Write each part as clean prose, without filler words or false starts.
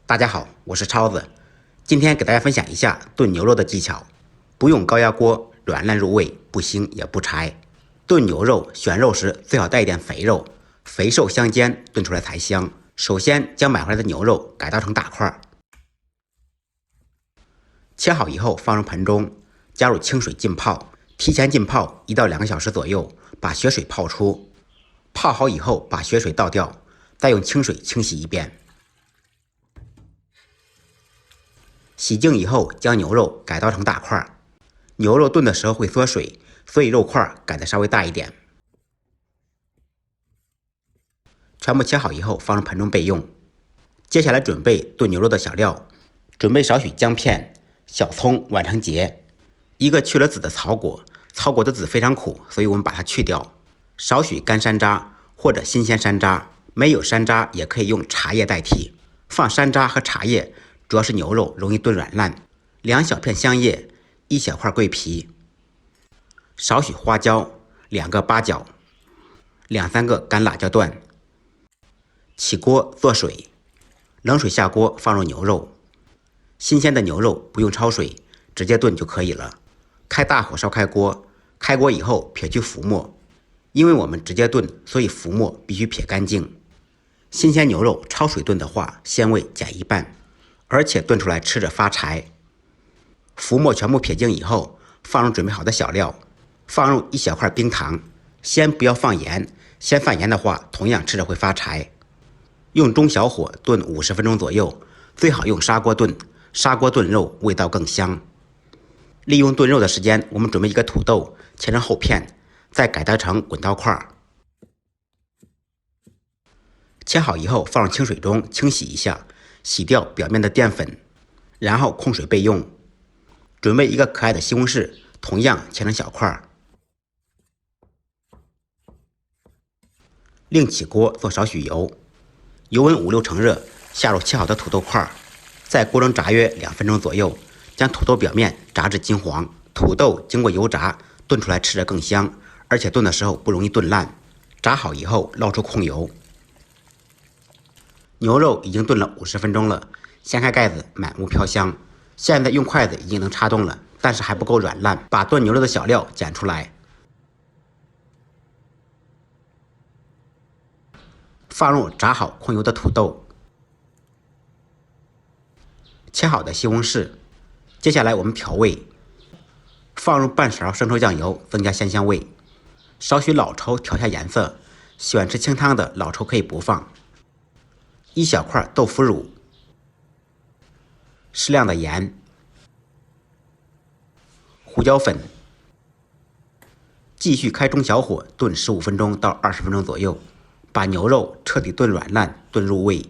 大家好，我是超子，今天给大家分享一下炖牛肉的技巧。不用高压锅，软烂入味，不腥也不柴。炖牛肉选肉时最好带一点肥肉，肥瘦相间，炖出来才香。首先将买回来的牛肉改刀成大块，切好以后放入盆中，加入清水浸泡，提前浸泡1到2个小时左右，把血水泡出。泡好以后把血水倒掉，再用清水清洗一遍。洗净以后，将牛肉改刀成大块。牛肉炖的时候会缩水，所以肉块改得稍微大一点。全部切好以后放入盆中备用。接下来准备炖牛肉的小料，准备少许姜片、小葱剜成节，一个去了籽的草果，草果的籽非常苦，所以我们把它去掉。少许干山楂或者新鲜山楂，没有山楂也可以用茶叶代替。放山楂和茶叶，主要是牛肉容易炖软烂。2小片香叶，1小块桂皮，少许花椒，2个八角，2、3个干辣椒段。起锅做水，冷水下锅放入牛肉。新鲜的牛肉不用焯水，直接炖就可以了。开大火烧开锅，开锅以后撇去浮沫，因为我们直接炖，所以浮沫必须撇干净。新鲜牛肉焯水炖的话，鲜味减1半，而且炖出来吃着发柴。浮沫全部撇净以后，放入准备好的小料，放入1小块冰糖，先不要放盐，先放盐的话，同样吃着会发柴。用中小火炖50分钟左右，最好用砂锅炖，砂锅炖肉味道更香。利用炖肉的时间，我们准备一个土豆，切成厚片，再改刀成滚刀块。切好以后放入清水中清洗一下，洗掉表面的淀粉，然后控水备用。准备一个可爱的西红柿，同样切成小块。另起锅做少许油，油温5、6成热，下入切好的土豆块，在锅中炸约2分钟左右，将土豆表面炸至金黄。土豆经过油炸，炖出来吃着更香，而且炖的时候不容易炖烂。炸好以后捞出控油。牛肉已经炖了50分钟了，掀开盖子，满屋飘香。现在用筷子已经能插动了，但是还不够软烂，把炖牛肉的小料捡出来，放入炸好控油的土豆，切好的西红柿。接下来我们调味，放入半勺生抽酱油，增加鲜香味，少许老抽调下颜色，喜欢吃清汤的老抽可以不放。1小块豆腐乳，适量的盐，胡椒粉。继续开中小火炖15分钟到20分钟左右，把牛肉彻底炖软烂，炖入味。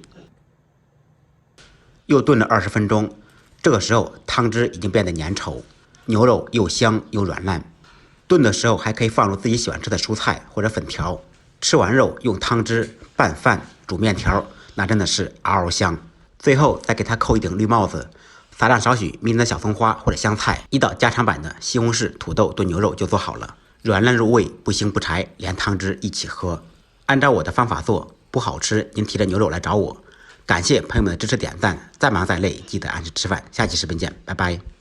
又炖了20分钟，这个时候汤汁已经变得粘稠，牛肉又香又软烂。炖的时候还可以放入自己喜欢吃的蔬菜或者粉条，吃完肉用汤汁拌饭、煮面条，那真的是嗷嗷香。最后再给它扣一顶绿帽子，撒上少许迷人的小葱花或者香菜，一道家常版的西红柿土豆炖牛肉就做好了，软烂入味，不腥不柴，连汤汁一起喝。按照我的方法做，不好吃您提着牛肉来找我。感谢朋友们的支持点赞，再忙再累记得按时吃饭。下期视频见，拜拜。